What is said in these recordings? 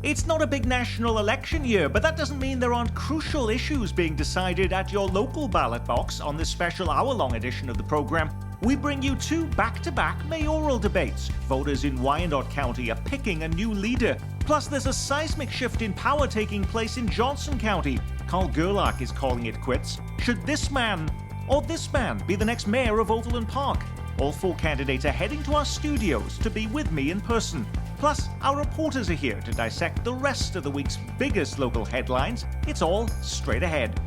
It's not a big national election year, but that doesn't mean there aren't crucial issues being decided at your local ballot box. On this special hour-long edition of the program, we bring you two back-to-back mayoral debates. Voters in Wyandotte County are picking a new leader. Plus, there's a seismic shift in power taking place in Johnson County. Carl Gerlach is calling it quits. Should this man or this man be the next mayor of Overland Park? All four candidates are heading to our studios to be with me in person. Plus, our reporters are here to dissect the rest of the week's biggest local headlines. It's all straight ahead.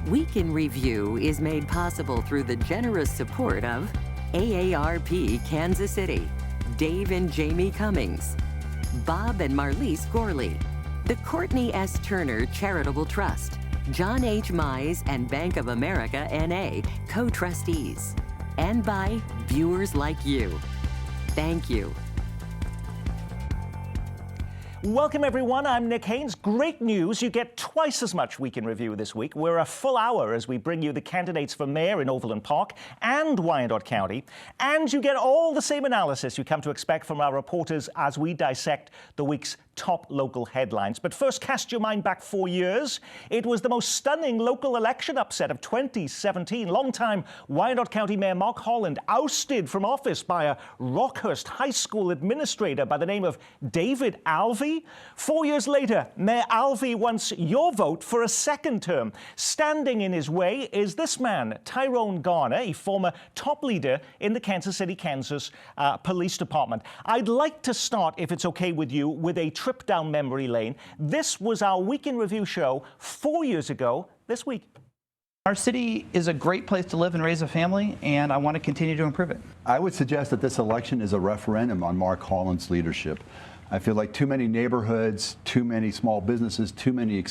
Week in Review is made possible through the generous support of AARP Kansas City, Dave and Jamie Cummings, Bob and Marlise Gorley, the Courtney S. Turner Charitable Trust, John H. Mize and Bank of America N.A. co-trustees, and by viewers like you. Thank you. Welcome, everyone. I'm Nick Haynes. Great news. You get twice as much Week in Review this week. We're a full hour as we bring you the candidates for mayor in Overland Park and Wyandotte County. And you get all the same analysis you come to expect from our reporters as we dissect the week's top local headlines. But first, cast your mind back 4 years. It was the most stunning local election upset of 2017. Longtime Wyandotte County Mayor Mark Holland ousted from office by a Rockhurst High School administrator by the name of David Alvey. 4 years later, Mayor Alvey wants your vote for a second term. Standing in his way is this man, Tyrone Garner, a former top leader in the Kansas City, Kansas Police Department. I'd like to start, if it's okay with you, with a trip down memory lane. This was our Week in Review show 4 years ago this week. Our city is a great place to live and raise a family, and I want to continue to improve it. I would suggest that this election is a referendum on Mark Holland's leadership. I feel like too many neighborhoods, too many small businesses, too many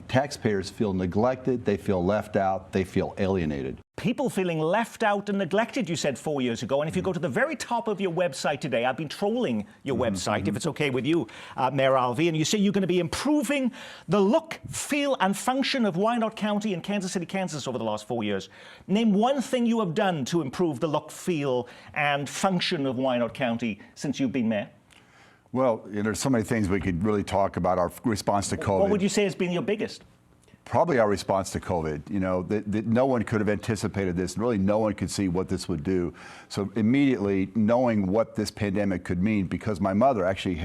taxpayers feel neglected, they feel left out, they feel alienated. People feeling left out and neglected, you said 4 years ago. And if you go to the very top of your website today, I've been trolling your website, if it's okay with you, Mayor Alvey, and you say you're going to be improving the look, feel, and function of Wyandotte County and Kansas City, Kansas over the last 4 years. Name one thing you have done to improve the look, feel, and function of Wyandotte County since you've been mayor. Well, there's so many things we could really talk about. Our response to COVID. What would you say has been your biggest? Probably our response to COVID. You know, no one could have anticipated this. Really, no one could see what this would do. So immediately knowing what this pandemic could mean, because my mother actually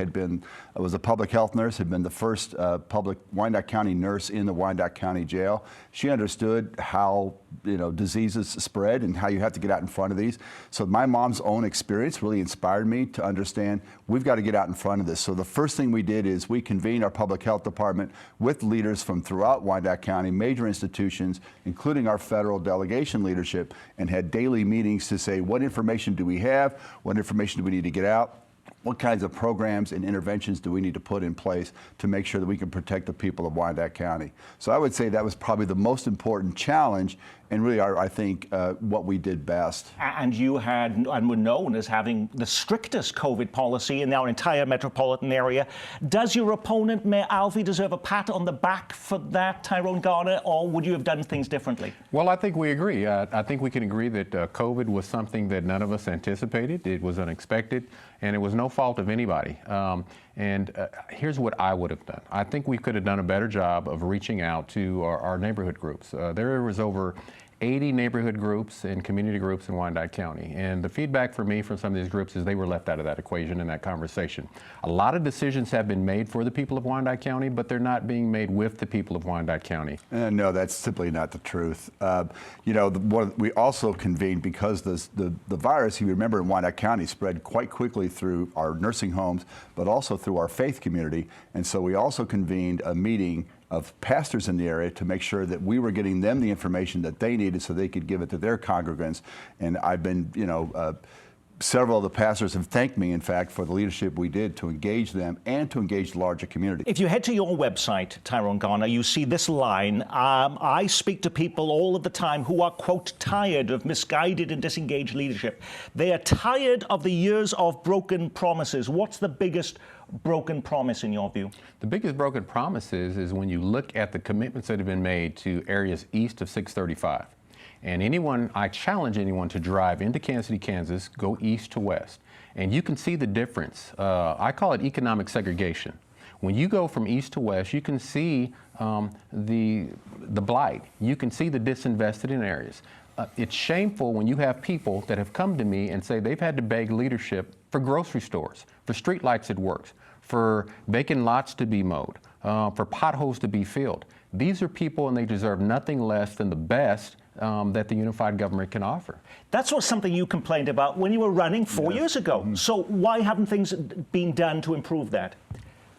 was a public health nurse, had been the first public Wyandotte County nurse in the Wyandotte County jail. She understood how, you know, diseases spread and how you have to get out in front of these. So my mom's own experience really inspired me to understand we've got to get out in front of this. So the first thing we did is we convened our public health department with leaders from throughout Wyandotte County, major institutions, including our federal delegation leadership, and had daily meetings to say, what information do we have? What information do we need to get out? What kinds of programs and interventions do we need to put in place to make sure that we can protect the people of Wyandotte County? So I would say that was probably the most important challenge and really, I think, what we did best. And you had, and were known as having the strictest COVID policy in our entire metropolitan area. Does your opponent, Mayor Alvey, deserve a pat on the back for that, Tyrone Garner, or would you have done things differently? Well, I think we agree. I think we can agree that COVID was something that none of us anticipated. It was unexpected, and it was no fault of anybody. Here's what I would have done. I think we could have done a better job of reaching out to our neighborhood groups. There was over 80 neighborhood groups and community groups in Wyandotte County. And the feedback for me from some of these groups is they were left out of that equation in that conversation. A lot of decisions have been made for the people of Wyandotte County, but they're not being made with the people of Wyandotte County. No, that's simply not the truth. You know, we also convened because the virus, you remember, in Wyandotte County spread quite quickly through our nursing homes, but also through our faith community. And so we also convened a meeting of pastors in the area to make sure that we were getting them the information that they needed so they could give it to their congregants. And I've been, you know, several of the pastors have thanked me, in fact, for the leadership we did to engage them and to engage the larger community. If you head to your website, Tyrone Garner, you see this line. I speak to people all of the time who are, quote, tired of misguided and disengaged leadership. They are tired of the years of broken promises. What's the biggest broken promise in your view? The biggest broken promise is when you look at the commitments that have been made to areas east of 635. And I challenge anyone to drive into Kansas City, Kansas, go east to west. And you can see the difference. I call it economic segregation. When you go from east to west, you can see the blight. You can see the disinvested in areas. It's shameful when you have people that have come to me and say they've had to beg leadership for grocery stores, for street lights at work, for vacant lots to be mowed, for potholes to be filled. These are people, and they deserve nothing less than the best that the unified government can offer. That's what something you complained about when you were running 4 years ago. So why haven't things been done to improve that?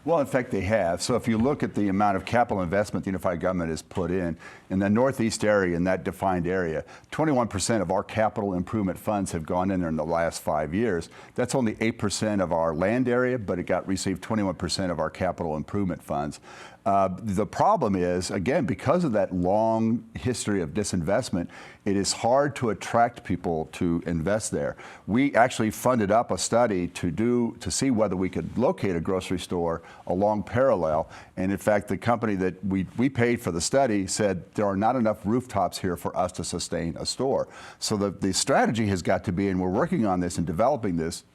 Well, in fact, they have. So if you look at the amount of capital investment the unified government has put in the Northeast area, in that defined area, 21% of our capital improvement funds have gone in there in the last 5 years. That's only 8% of our land area, but it received 21% of our capital improvement funds. The problem is, again, because of that long history of disinvestment, it is hard to attract people to invest there. We actually funded up a study to see whether we could locate a grocery store along parallel. And in fact, the company that we paid for the study said there are not enough rooftops here for us to sustain a store. So the strategy has got to be, and we're working on this and developing this,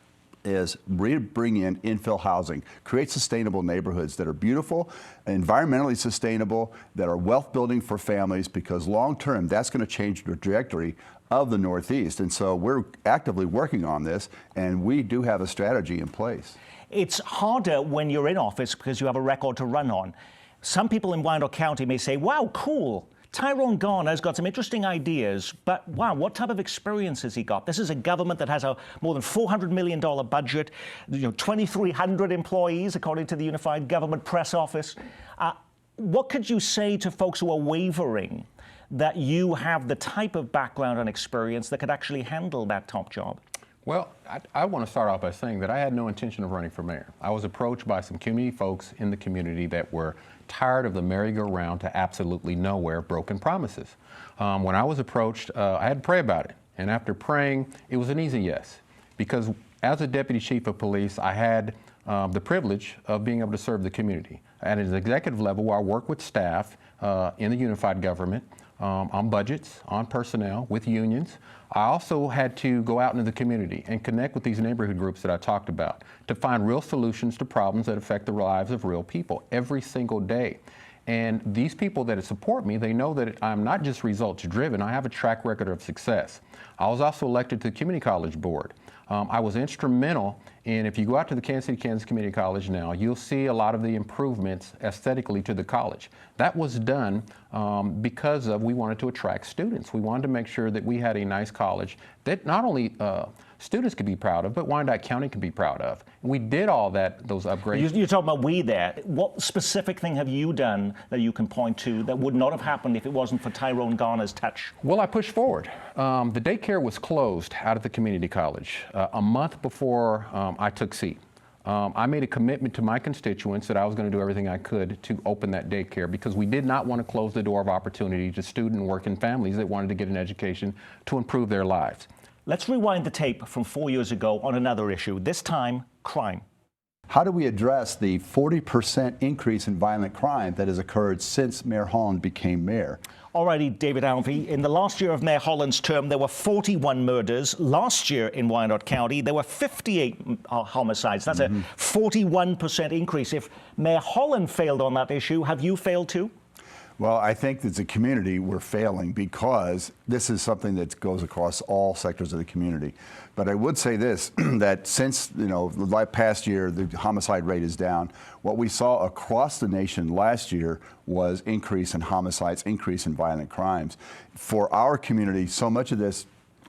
is bring in infill housing, create sustainable neighborhoods that are beautiful, environmentally sustainable, that are wealth building for families, because long term that's going to change the trajectory of the Northeast. And so we're actively working on this, and we do have a strategy in place. It's harder when you're in office because you have a record to run on. Some people in Wyandotte County may say, wow, cool. Tyrone Garner's got some interesting ideas, but wow, what type of experience has he got? This is a government that has a more than $400 million budget, 2,300 employees, according to the Unified Government Press Office. What could you say to folks who are wavering that you have the type of background and experience that could actually handle that top job? Well, I want to start off by saying that I had no intention of running for mayor. I was approached by some community folks in the community that were tired of the merry-go-round to absolutely nowhere, broken promises. When I was approached, I had to pray about it. And after praying, it was an easy yes. Because as a deputy chief of police, I had the privilege of being able to serve the community. At an executive level, where I work with staff in the unified government, on budgets, on personnel, with unions. I also had to go out into the community and connect with these neighborhood groups that I talked about to find real solutions to problems that affect the lives of real people every single day. And these people that support me, they know that I'm not just results driven, I have a track record of success. I was also elected to the Community College Board. I was instrumental in, if you go out to the Kansas City, Kansas Community College now, you'll see a lot of the improvements aesthetically to the college. That was done because we wanted to attract students. We wanted to make sure that we had a nice college that not only students could be proud of, but Wyandotte County could be proud of. We did all those upgrades. You're talking about we there. What specific thing have you done that you can point to that would not have happened if it wasn't for Tyrone Garner's touch? Well, I pushed forward. The daycare was closed out at the community college a month before I took seat. I made a commitment to my constituents that I was going to do everything I could to open that daycare because we did not want to close the door of opportunity to student and working families that wanted to get an education to improve their lives. Let's rewind the tape from 4 years ago on another issue, this time crime. How do we address the 40% increase in violent crime that has occurred since Mayor Holland became mayor? Alrighty, David Alvey, in the last year of Mayor Holland's term, there were 41 murders. Last year in Wyandotte County, there were 58 homicides. That's a 41% increase. If Mayor Holland failed on that issue, have you failed too? Well, I think as a community, we're failing because this is something that goes across all sectors of the community. But I would say this, that since, the past year, the homicide rate is down. What we saw across the nation last year was increase in homicides, increase in violent crimes. For our community, so much of this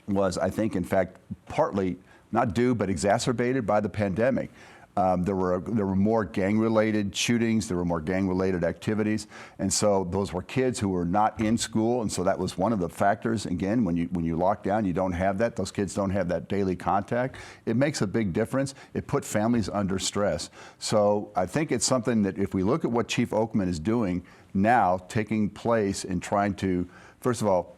was, I think, in fact, partly not due, but exacerbated by the pandemic. There were more gang-related shootings, there were more gang-related activities, and so those were kids who were not in school, and so that was one of the factors. Again, when you lock down, you don't have that. Those kids don't have that daily contact. It makes a big difference. It put families under stress. So I think it's something that if we look at what Chief Oakman is doing now, taking place in trying to, first of all,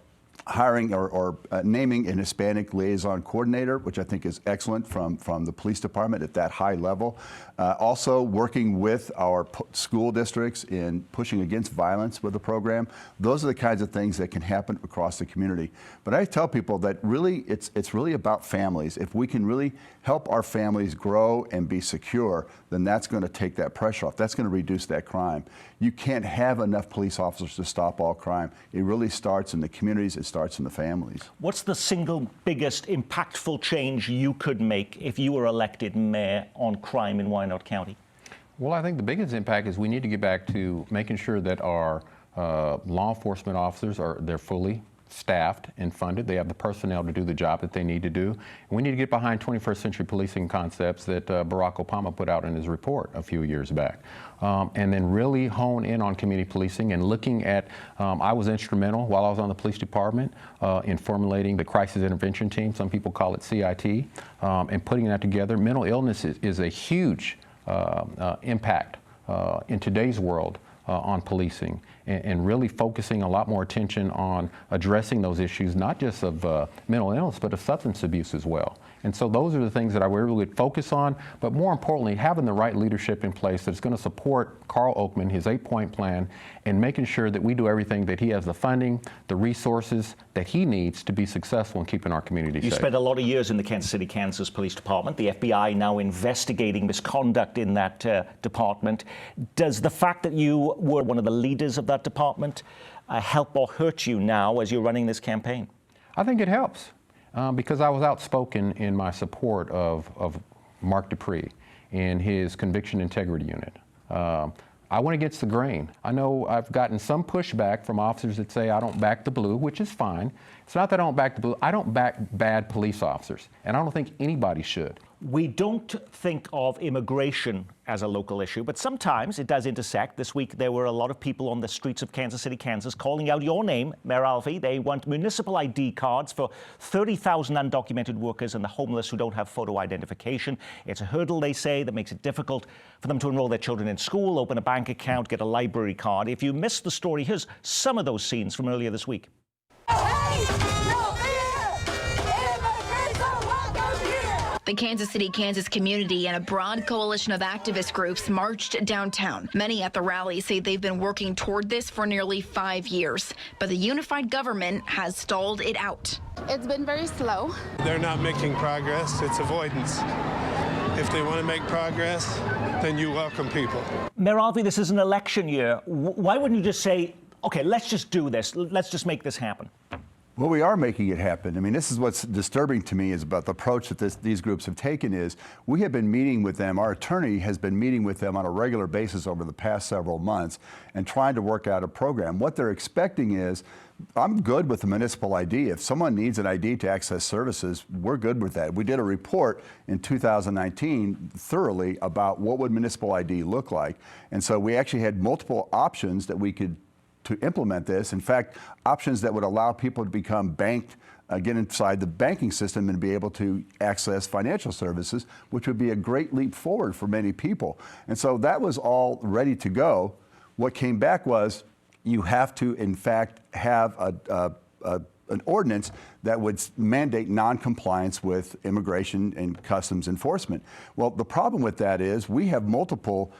hiring or naming an Hispanic liaison coordinator, which I think is excellent from the police department at that high level. Also working with our school districts in pushing against violence with the program. Those are the kinds of things that can happen across the community. But I tell people that really it's really about families. If we can really help our families grow and be secure, then that's going to take that pressure off. That's going to reduce that crime. You can't have enough police officers to stop all crime. It really starts in the communities. It starts in the families. What's the single biggest impactful change you could make if you were elected mayor on crime in Wyandotte County? Well, I think the biggest impact is we need to get back to making sure that our law enforcement officers they're fully staffed and funded. They have the personnel to do the job that they need to do. And we need to get behind 21st century policing concepts that Barack Obama put out in his report a few years back. And then really hone in on community policing and looking at, I was instrumental while I was on the police department in formulating the crisis intervention team, some people call it CIT, and putting that together. Mental illness is a huge impact in today's world on policing, and really focusing a lot more attention on addressing those issues, not just of mental illness, but of substance abuse as well. And so those are the things that I really would focus on, but more importantly, having the right leadership in place that's going to support Carl Oakman, his 8-point plan, and making sure that we do everything that he has the funding, the resources that he needs to be successful in keeping our community safe. You spent a lot of years in the Kansas City, Kansas Police Department. The FBI now investigating misconduct in that department. Does the fact that you were one of the leaders of that department help or hurt you now as you're running this campaign? I think it helps because I was outspoken in my support of Mark Dupree and his conviction integrity unit. I went against the grain. I know I've gotten some pushback from officers that say I don't back the blue, which is fine. It's not that I don't back the blue. I don't back bad police officers, and I don't think anybody should. We don't think of immigration as a local issue, but sometimes it does intersect. This week, there were a lot of people on the streets of Kansas City, Kansas, calling out your name, Mayor Alfie. They want municipal ID cards for 30,000 undocumented workers and the homeless who don't have photo identification. It's a hurdle, they say, that makes it difficult for them to enroll their children in school, open a bank account, get a library card. If you missed the story, here's some of those scenes from earlier this week. The Kansas City, Kansas community and a broad coalition of activist groups marched downtown. Many at the rally say they've been working toward this for nearly 5 years, but the unified government has stalled it out. It's been very slow. They're not making progress. It's avoidance. If they want to make progress, then you welcome people. Mayor Alfie, this is an election year. Why wouldn't you just say, okay, let's just do this. Let's just make this happen? Well, we are making it happen. I mean, this is what's disturbing to me is about the approach that these groups have taken is we have been meeting with them. Our attorney has been meeting with them on a regular basis over the past several months and trying to work out a program. What they're expecting is, I'm good with the municipal ID. If someone needs an ID to access services, we're good with that. We did a report in 2019 thoroughly about what would municipal ID look like. And so we actually had multiple options that we could to implement this. In fact, options that would allow people to become banked, get inside the banking system and be able to access financial services, which would be a great leap forward for many people. And so that was all ready to go. What came back was you have to, in fact, have an ordinance that would mandate non-compliance with immigration and customs enforcement. Well, the problem with that is we have multiple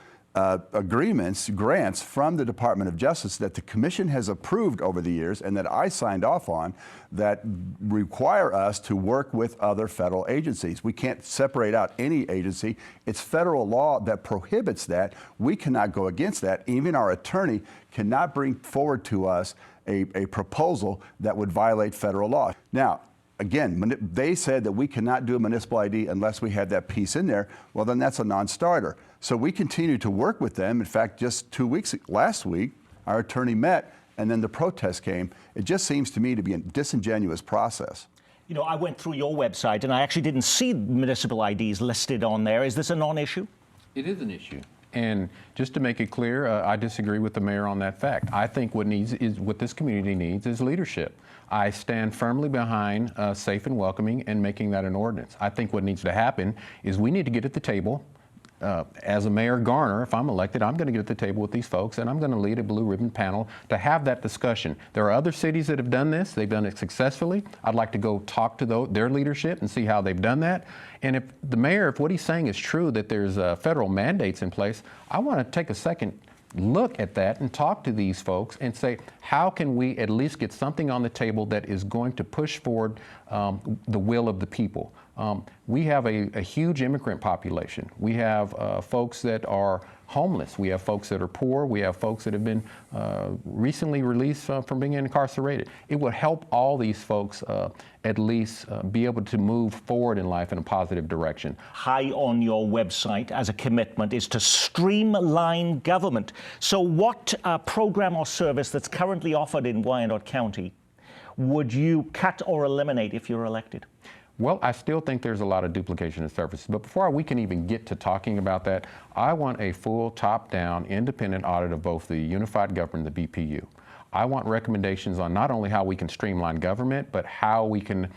agreements, grants from the Department of Justice that the Commission has approved over the years and that I signed off on that require us to work with other federal agencies. We can't separate out any agency. It's federal law that prohibits that. We cannot go against that. Even our attorney cannot bring forward to us a proposal that would violate federal law. Now, again, they said that we cannot do a municipal ID unless we had that piece in there. Well, then that's a non-starter. So we continue to work with them. In fact, just 2 weeks, last week, our attorney met and then the protest came. It just seems to me to be a disingenuous process. You know, I went through your website and I actually didn't see municipal IDs listed on there. Is this a non-issue? It is an issue. And just to make it clear, I disagree with the mayor on that fact. I think what this community needs is leadership. I stand firmly behind safe and welcoming and making that an ordinance. I think what needs to happen is we need to get at the table, as a Mayor Garner, if I'm elected, I'm going to get at the table with these folks and I'm going to lead a blue ribbon panel to have that discussion. There are other cities that have done this. They've done it successfully. I'd like to go talk to their leadership and see how they've done that. And if the mayor, if what he's saying is true, that there's federal mandates in place, I want to take a second look at that and talk to these folks and say, how can we at least get something on the table that is going to push forward the will of the people? We have a huge immigrant population. We have folks that are homeless. We have folks that are poor. We have folks that have been recently released from being incarcerated. It would help all these folks at least be able to move forward in life in a positive direction. High on your website as a commitment is to streamline government. So what program or service that's currently offered in Wyandotte County would you cut or eliminate if you're elected? Well, I still think there's a lot of duplication of services. But before we can even get to talking about that, I want a full top-down independent audit of both the unified government and the BPU. I want recommendations on not only how we can streamline government, but how we can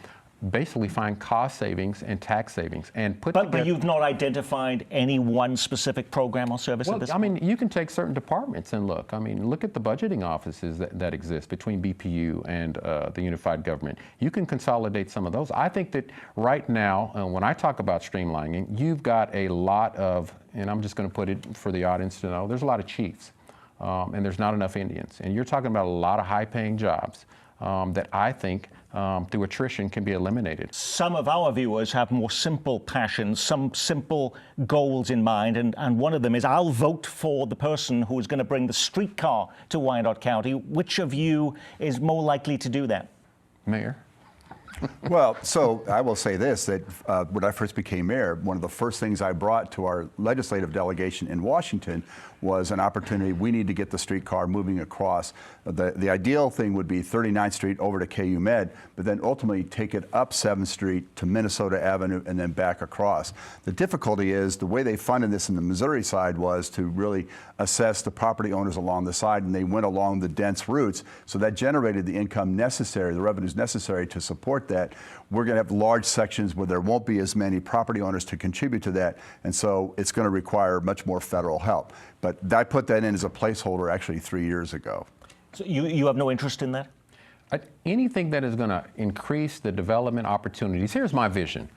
basically find cost savings and tax savings and put But you've not identified any one specific program or service at this point? I mean, you can take certain departments and look. I mean, look at the budgeting offices that exist between BPU and the unified government. You can consolidate some of those. I think that right now, when I talk about streamlining, you've got a lot of, and I'm just going to put it for the audience to know, there's a lot of chiefs and there's not enough Indians. And you're talking about a lot of high-paying jobs that I think through attrition can be eliminated. Some of our viewers have more simple passions, some simple goals in mind, and one of them is, I'll vote for the person who is going to bring the streetcar to Wyandotte County. Which of you is more likely to do that? Mayor? Well, so I will say this, that when I first became mayor, one of the first things I brought to our legislative delegation in Washington was an opportunity. We need to get the streetcar moving across. The ideal thing would be 39th Street over to KU Med, but then ultimately take it up 7th Street to Minnesota Avenue and then back across. The difficulty is the way they funded this in the Missouri side was to really assess the property owners along the side, and they went along the dense routes. So that generated the income necessary, the revenues necessary to support that. We're going to have large sections where there won't be as many property owners to contribute to that, and so it's going to require much more federal help. But I put that in as a placeholder actually 3 years ago. So you have no interest in that? Anything that is going to increase the development opportunities. Here's my vision.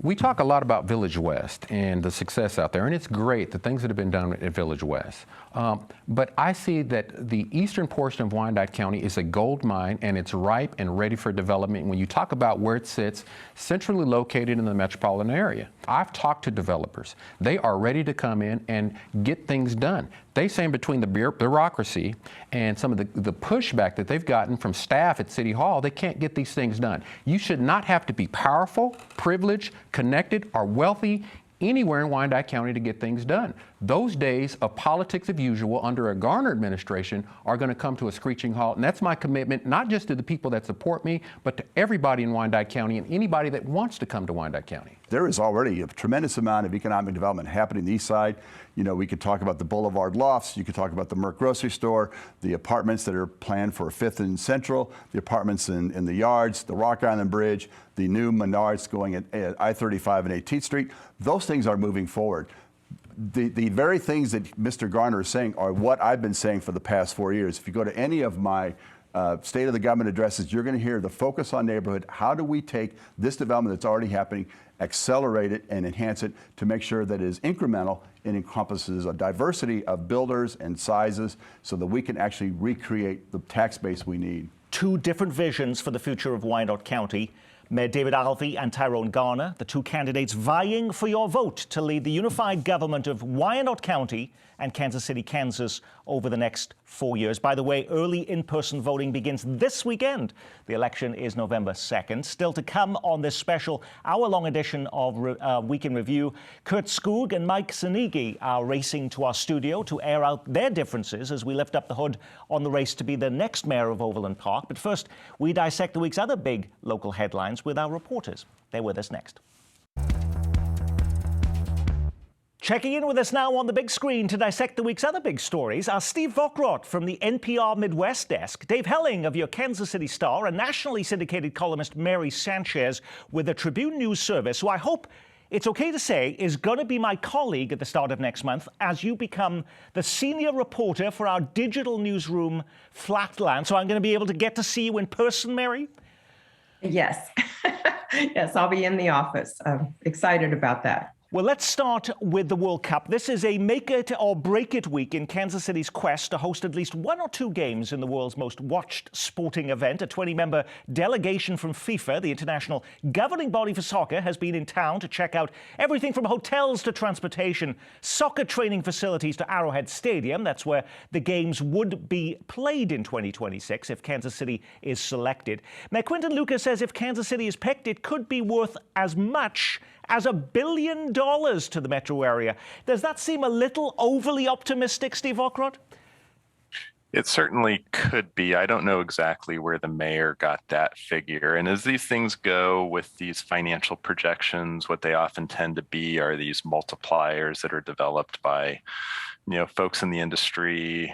We talk a lot about Village West and the success out there, and it's great, the things that have been done at Village West. But I see that the eastern portion of Wyandotte County is a gold mine, and it's ripe and ready for development. When you talk about where it sits, centrally located in the metropolitan area. I've talked to developers. They are ready to come in and get things done. They say between the bureaucracy and some of the pushback that they've gotten from staff at City Hall, they can't get these things done. You should not have to be powerful, privileged, connected, or wealthy anywhere in Wyandotte County to get things done. Those days of politics of usual under a Garner administration are going to come to a screeching halt, and that's my commitment, not just to the people that support me, but to everybody in Wyandotte County and anybody that wants to come to Wyandotte County. There is already a tremendous amount of economic development happening on the east side. You know, we could talk about the Boulevard Lofts, you could talk about the Merck grocery store, the apartments that are planned for 5th and Central, the apartments in the yards, the Rock Island Bridge, the new Menards going at I-35 and 18th Street. Those things are moving forward. The very things that Mr. Garner is saying are what I've been saying for the past 4 years. If you go to any of my State of the Government addresses, you're going to hear the focus on neighborhood. How do we take this development that's already happening, accelerate it and enhance it to make sure that it is incremental and encompasses a diversity of builders and sizes so that we can actually recreate the tax base we need. Two different visions for the future of Wyandotte County. Mayor David Alvey and Tyrone Garner, the two candidates vying for your vote to lead the unified government of Wyandotte County and Kansas City, Kansas over the next 4 years. By the way, early in-person voting begins this weekend. The election is November 2nd. Still to come on this special hour-long edition of Week in Review, Kurt Skoog and Mike Zanigi are racing to our studio to air out their differences as we lift up the hood on the race to be the next mayor of Overland Park. But first, we dissect the week's other big local headlines with our reporters. They're with us next. Checking in with us now on the big screen to dissect the week's other big stories are Steve Vokrot from the NPR Midwest desk, Dave Helling of your Kansas City Star, and nationally syndicated columnist Mary Sanchez with the Tribune News Service, who I hope it's okay to say, is going to be my colleague at the start of next month as you become the senior reporter for our digital newsroom, Flatland. So I'm going to be able to get to see you in person, Mary? Yes. Yes, I'll be in the office. I'm excited about that. Well, let's start with the World Cup. This is a make it or break it week in Kansas City's quest to host at least one or two games in the world's most watched sporting event. A 20-member delegation from FIFA, the international governing body for soccer, has been in town to check out everything from hotels to transportation, soccer training facilities to Arrowhead Stadium. That's where the games would be played in 2026 if Kansas City is selected. Now, Quinton Lucas says if Kansas City is picked, it could be worth as much as $1 billion to the metro area. Does that seem a little overly optimistic, Steve Ockrott? It certainly could be. I don't know exactly where the mayor got that figure. And as these things go with these financial projections, what they often tend to be are these multipliers that are developed by folks in the industry,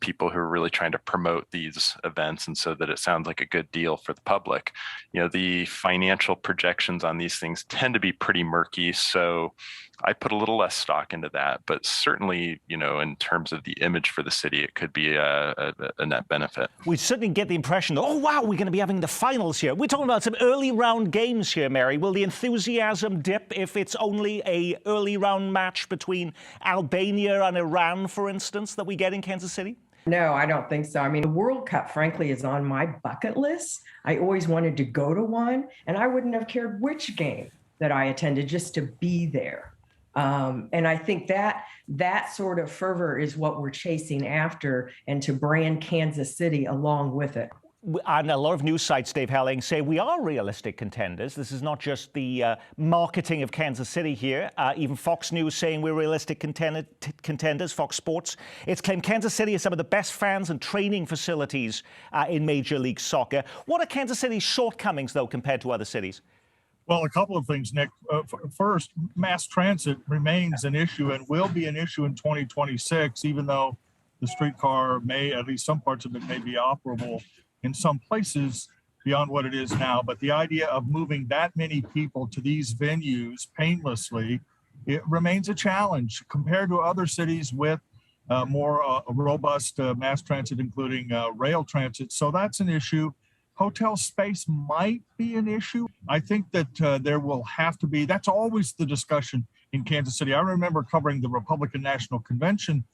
people who are really trying to promote these events, and so that it sounds like a good deal for the public. The financial projections on these things tend to be pretty murky, so I put a little less stock into that. But certainly, in terms of the image for the city, it could be a net benefit. We certainly get the impression that, oh, wow, we're going to be having the finals here. We're talking about some early round games here, Mary. Will the enthusiasm dip if it's only a early round match between Albania and Iran, for instance, that we get in Kansas City? No, I don't think so. I mean, the World Cup, frankly, is on my bucket list. I always wanted to go to one, and I wouldn't have cared which game that I attended just to be there. And I think that sort of fervor is what we're chasing after, and to brand Kansas City along with it. And a lot of news sites, Dave Helling, say we are realistic contenders. This is not just the marketing of Kansas City here. Even Fox News saying we're realistic contenders, Fox Sports. It's claimed Kansas City has some of the best fans and training facilities in Major League Soccer. What are Kansas City's shortcomings, though, compared to other cities? Well, a couple of things, Nick. First, mass transit remains an issue and will be an issue in 2026, even though the streetcar may, at least some parts of it, may be operable in some places beyond what it is now. But the idea of moving that many people to these venues painlessly, it remains a challenge compared to other cities with more robust mass transit, including rail transit. So that's an issue. Hotel space might be an issue. I think that there will have to be, that's always the discussion in Kansas City. I remember covering the Republican National Convention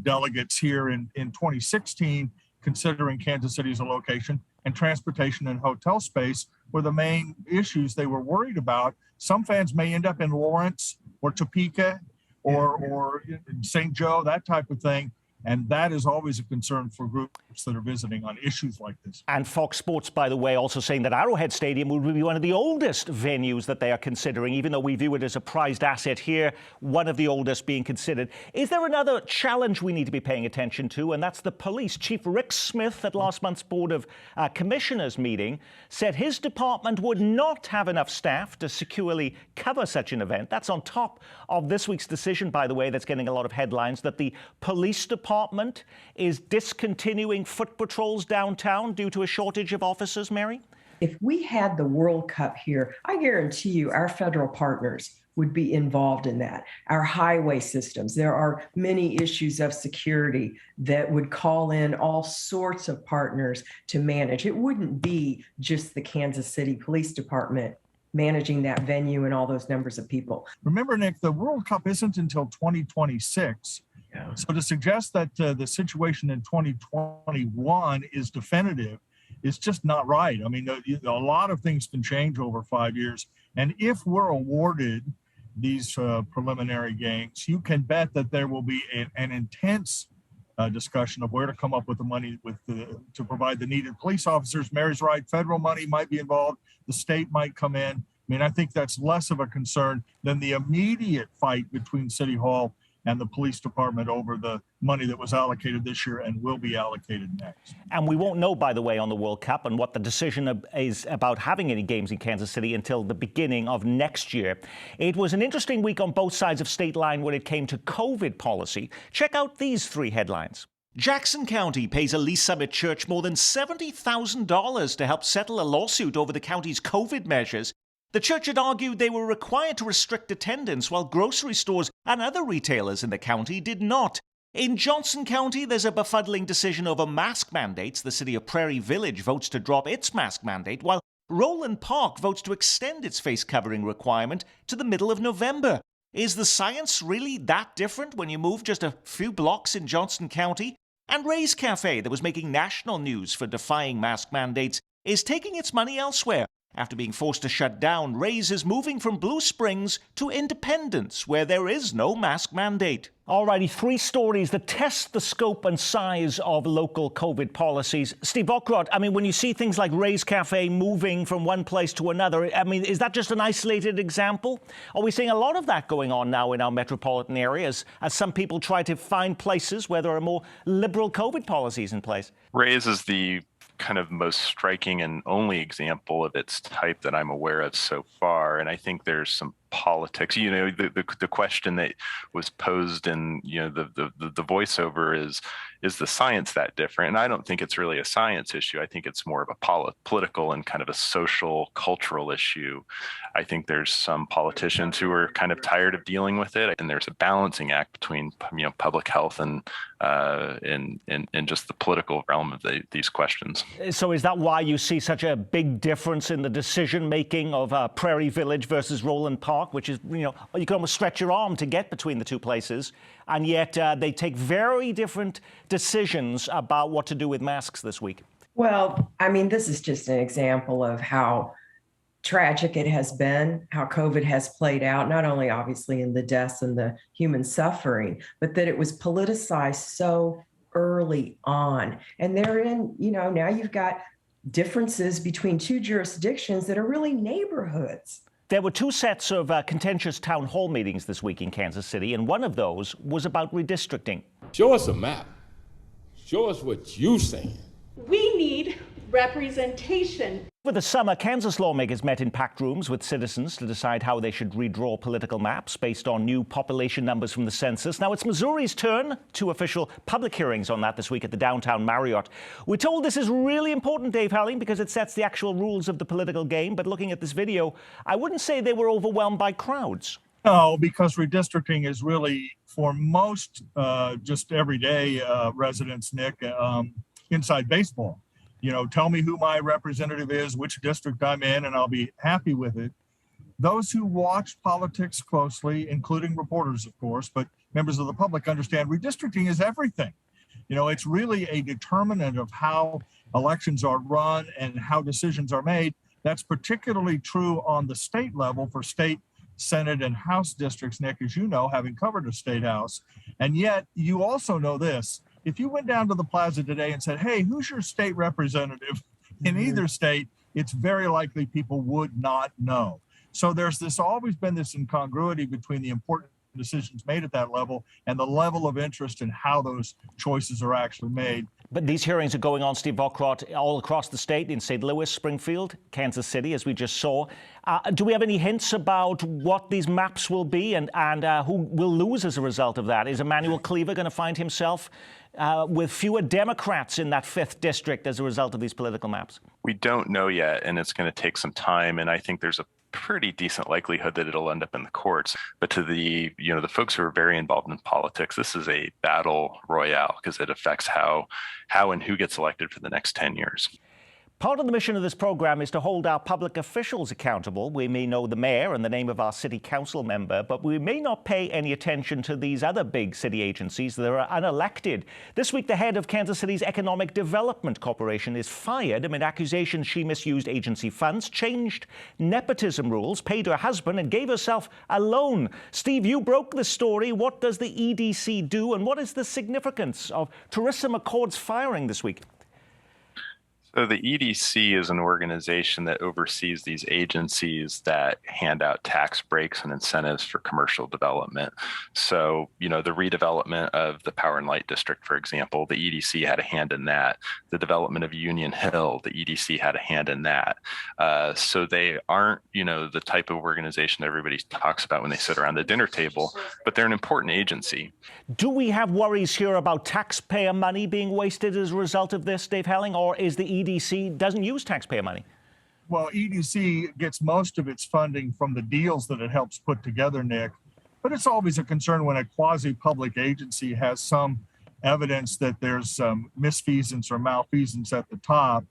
delegates here in 2016, considering Kansas City as a location, and transportation and hotel space were the main issues they were worried about. Some fans may end up in Lawrence or Topeka or St. Joe, that type of thing. And that is always a concern for groups that are visiting on issues like this. And Fox Sports, by the way, also saying that Arrowhead Stadium will be one of the oldest venues that they are considering, even though we view it as a prized asset here, one of the oldest being considered. Is there another challenge we need to be paying attention to? And that's the police. Chief Rick Smith at last month's Board of Commissioners meeting said his department would not have enough staff to securely cover such an event. That's on top of this week's decision, by the way, that's getting a lot of headlines, that the police department is discontinuing foot patrols downtown due to a shortage of officers, Mary? If we had the World Cup here, I guarantee you our federal partners would be involved in that. Our highway systems, there are many issues of security that would call in all sorts of partners to manage. It wouldn't be just the Kansas City Police Department managing that venue and all those numbers of people. Remember, Nick, the World Cup isn't until 2026. So to suggest that the situation in 2021 is definitive is just not right. I mean, a lot of things can change over 5 years. And if we're awarded these preliminary games, you can bet that there will be an intense discussion of where to come up with the money to provide the needed police officers. Mary's right, federal money might be involved. The state might come in. I mean, I think that's less of a concern than the immediate fight between City Hall and the police department over the money that was allocated this year and will be allocated next. And we won't know, by the way, on the World Cup and what the decision is about having any games in Kansas City until the beginning of next year. It was an interesting week on both sides of state line when it came to COVID policy. Check out these three headlines. Jackson County pays a Lee Summit Church more than $70,000 to help settle a lawsuit over the county's COVID measures. The church had argued they were required to restrict attendance while grocery stores and other retailers in the county did not. In Johnson County, there's a befuddling decision over mask mandates. The city of Prairie Village votes to drop its mask mandate, while Roland Park votes to extend its face covering requirement to the middle of November. Is the science really that different when you move just a few blocks in Johnson County? And Ray's Cafe, that was making national news for defying mask mandates, is taking its money elsewhere. After being forced to shut down, Ray's is moving from Blue Springs to Independence, where there is no mask mandate. Alrighty, 3 stories that test the scope and size of local COVID policies. Steve Bockrot, I mean, when you see things like Ray's Cafe moving from one place to another, I mean, is that just an isolated example? Are we seeing a lot of that going on now in our metropolitan areas as some people try to find places where there are more liberal COVID policies in place? Ray's is the kind of most striking and only example of its type that I'm aware of so far. And I think there's some politics. You know, the question that was posed in, you know, the voiceover is the science that different? And I don't think it's really a science issue. I think it's more of a political and kind of a social, cultural issue. I think there's some politicians who are kind of tired of dealing with it, and there's a balancing act between, you know, public health and just the political realm of these questions. So is that why you see such a big difference in the decision making of Prairie Village versus Roland Park, which is, you know, you can almost stretch your arm to get between the two places, and yet they take very different decisions about what to do with masks this week? Well, I mean, this is just an example of how tragic it has been, how COVID has played out, not only obviously in the deaths and the human suffering, but that it was politicized so early on. And therein, you know, now you've got differences between 2 jurisdictions that are really neighborhoods. There were 2 sets of contentious town hall meetings this week in Kansas City, and one of those was about redistricting. Show us a map. Show us what you're saying. We need representation. Over the summer, Kansas lawmakers met in packed rooms with citizens to decide how they should redraw political maps based on new population numbers from the census. Now it's Missouri's turn. 2 official public hearings on that this week at the downtown Marriott. We're told this is really important, Dave Helling, because it sets the actual rules of the political game. But looking at this video, I wouldn't say they were overwhelmed by crowds. No, because redistricting is really, for most just everyday residents, Nick, inside baseball. You know, tell me who my representative is, which district I'm in, and I'll be happy with it. Those who watch politics closely, including reporters, of course, but members of the public, understand redistricting is everything. You know, it's really a determinant of how elections are run and how decisions are made. That's particularly true on the state level for state, Senate, and House districts, Nick, as you know, having covered a state house. And yet you also know this. If you went down to the plaza today and said, hey, who's your state representative in either state, it's very likely people would not know. So there's always been this incongruity between the important decisions made at that level and the level of interest in how those choices are actually made. But these hearings are going on, Steve Bockrot, all across the state, in St. Louis, Springfield, Kansas City, as we just saw. Do we have any hints about what these maps will be and who will lose as a result of that? Is Emanuel Cleaver going to find himself with fewer Democrats in that 5th district as a result of these political maps? We don't know yet, and it's going to take some time. And I think there's a pretty decent likelihood that it'll end up in the courts. But to the folks who are very involved in politics, this is a battle royale because it affects how and who gets elected for the next 10 years. Part of the mission of this program is to hold our public officials accountable. We may know the mayor and the name of our city council member, but we may not pay any attention to these other big city agencies that are unelected. This week, the head of Kansas City's Economic Development Corporation is fired amid accusations she misused agency funds, changed nepotism rules, paid her husband, and gave herself a loan. Steve, you broke the story. What does the EDC do, and what is the significance of Teresa McCord's firing this week? So the EDC is an organization that oversees these agencies that hand out tax breaks and incentives for commercial development. So, you know, the redevelopment of the Power and Light District, for example, the EDC had a hand in that. The development of Union Hill, the EDC had a hand in that. So they aren't, you know, the type of organization that everybody talks about when they sit around the dinner table, but they're an important agency. Do we have worries here about taxpayer money being wasted as a result of this, Dave Helling, or is the EDC doesn't use taxpayer money? Well, EDC gets most of its funding from the deals that it helps put together, Nick. But it's always a concern when a quasi-public agency has some evidence that there's some misfeasance or malfeasance at the top.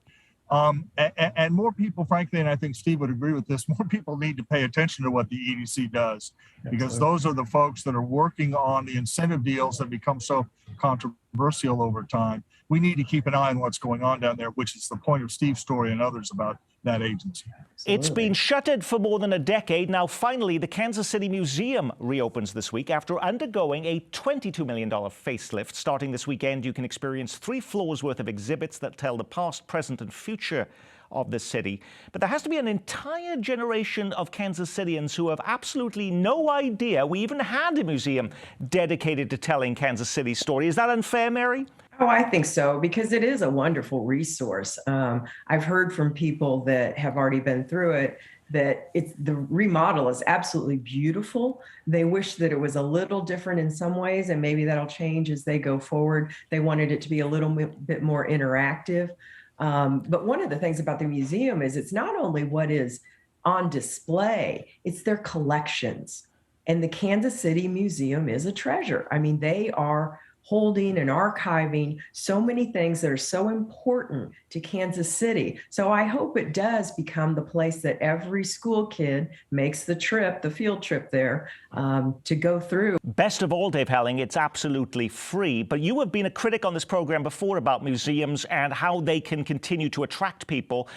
And more people, frankly, and I think Steve would agree with this, more people need to pay attention to what the EDC does, because those are the folks that are working on the incentive deals that become so controversial over time. We need to keep an eye on what's going on down there, which is the point of Steve's story and others about that agency. It's been shuttered for more than a decade. Now, finally, the Kansas City Museum reopens this week after undergoing a $22 million facelift. Starting this weekend, you can experience 3 floors worth of exhibits that tell the past, present, and future of the city. But there has to be an entire generation of Kansas Cityans who have absolutely no idea we even had a museum dedicated to telling Kansas City's story. Is that unfair, Mary? Oh, I think so, because it is a wonderful resource. I've heard from people that have already been through it that the remodel is absolutely beautiful. They wish that it was a little different in some ways, and maybe that'll change as they go forward. They wanted it to be a little bit more interactive. But one of the things about the museum is it's not only what is on display, it's their collections. And the Kansas City Museum is a treasure. I mean, they are holding and archiving so many things that are so important to Kansas City. So I hope it does become the place that every school kid makes the trip, the field trip there, to go through. Best of all, Dave Helling, it's absolutely free. But you have been a critic on this program before about museums and how they can continue to attract people.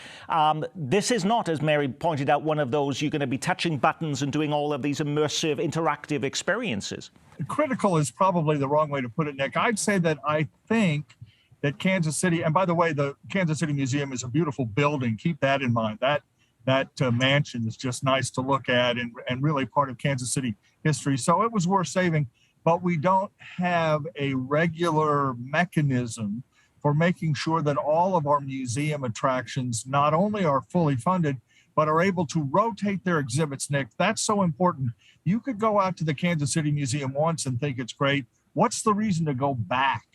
This is not, as Mary pointed out, one of those you're going to be touching buttons and doing all of these immersive, interactive experiences. Critical is probably the wrong way to put it, Nick. I'd say that I think that Kansas City, and by the way, the Kansas City Museum is a beautiful building. Keep that in mind. That mansion is just nice to look at and really part of Kansas City history. So it was worth saving, but we don't have a regular mechanism for making sure that all of our museum attractions not only are fully funded, but are able to rotate their exhibits, Nick. That's so important. You could go out to the Kansas City Museum once and think it's great. What's the reason to go back?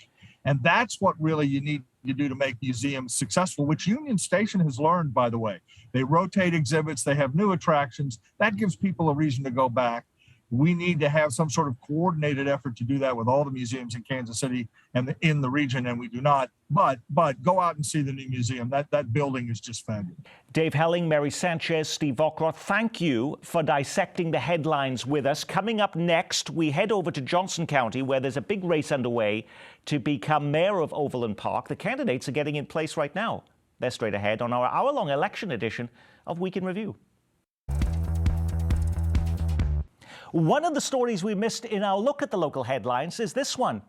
And that's what really you need to do to make museums successful, which Union Station has learned, by the way. They rotate exhibits, they have new attractions. That gives people a reason to go back. We need to have some sort of coordinated effort to do that with all the museums in Kansas City and in the region, and we do not. But go out and see the new museum. That building is just fabulous. Dave Helling, Mary Sanchez, Steve Vockroth, thank you for dissecting the headlines with us. Coming up next, we head over to Johnson County, where there's a big race underway to become mayor of Overland Park. The candidates are getting in place right now. They're straight ahead on our hour-long election edition of Week in Review. One of the stories we missed in our look at the local headlines is this one.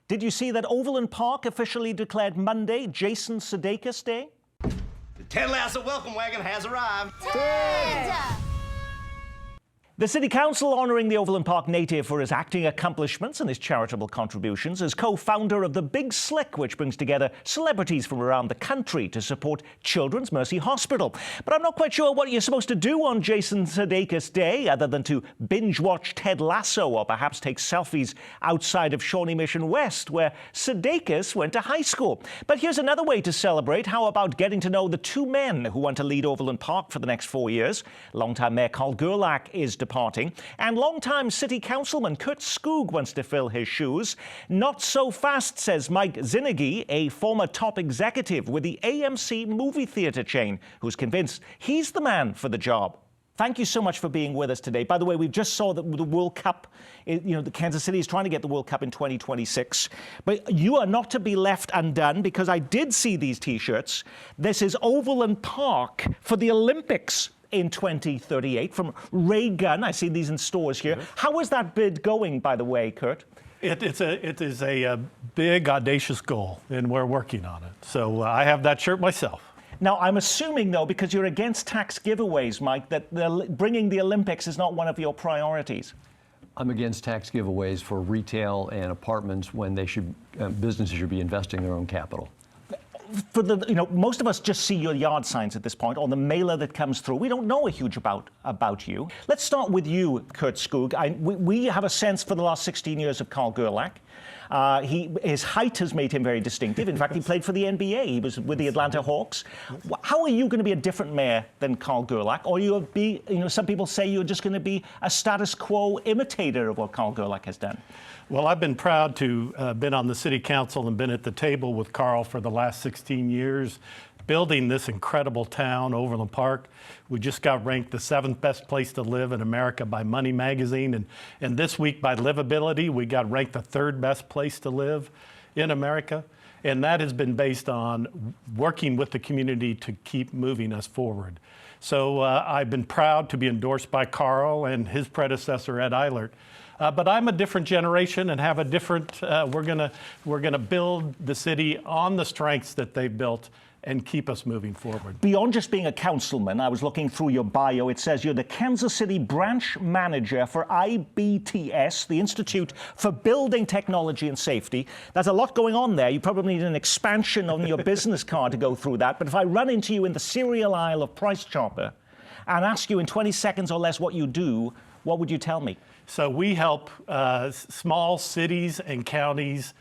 Did you see that Overland Park officially declared Monday Jason Sudeikis Day? The Ted Lasso welcome wagon has arrived. Ted! The City Council honouring the Overland Park native for his acting accomplishments and his charitable contributions as co-founder of the Big Slick, which brings together celebrities from around the country to support Children's Mercy Hospital. But I'm not quite sure what you're supposed to do on Jason Sudeikis Day other than to binge-watch Ted Lasso or perhaps take selfies outside of Shawnee Mission West, where Sudeikis went to high school. But here's another way to celebrate. How about getting to know the 2 men who want to lead Overland Park for the next 4 years? Longtime Mayor Carl Gerlach is departing, and longtime City Councilman Kurt Skoog wants to fill his shoes. Not so fast, says Mike Zinnigy, a former top executive with the AMC movie theater chain, who's convinced he's the man for the job. Thank you so much for being with us today. By the way, we just saw that the World Cup, the Kansas City is trying to get the World Cup in 2026. But you are not to be left undone, because I did see these T-shirts. This is Overland Park for the Olympics in 2038 from Ray Gunn. I see these in stores here. How is that bid going, by the way, Kurt? It is a big, audacious goal, and we're working on it. So I have that shirt myself. Now, I'm assuming, though, because you're against tax giveaways, Mike, that bringing the Olympics is not one of your priorities. I'm against tax giveaways for retail and apartments when businesses should be investing their own capital. For most of us just see your yard signs at this point, or the mailer that comes through. We don't know a huge about you. Let's start with you, Kurt Skoog. We have a sense for the last 16 years of Carl Gerlach. His height has made him very distinctive. In fact, he played for the NBA. He was with the Atlanta Hawks. How are you going to be a different mayor than Carl Gerlach? Or you'll be, some people say you're just going to be a status quo imitator of what Carl Gerlach has done. Well, I've been proud to been on the city council and been at the table with Carl for the last 16 years, building this incredible town, Overland Park. We just got ranked the 7th best place to live in America by Money Magazine. And this week by Livability, we got ranked the 3rd best place to live in America. And that has been based on working with the community to keep moving us forward. So I've been proud to be endorsed by Carl and his predecessor, Ed Eilert. But I'm a different generation and have a different, we're gonna build the city on the strengths that they've built and keep us moving forward. Beyond just being a councilman, I was looking through your bio, it says you're the Kansas City branch manager for IBTS, the Institute for Building Technology and Safety. There's a lot going on there. You probably need an expansion on your business card to go through that. But if I run into you in the cereal aisle of Price Chopper and ask you in 20 seconds or less what you do, what would you tell me? So we help small cities and counties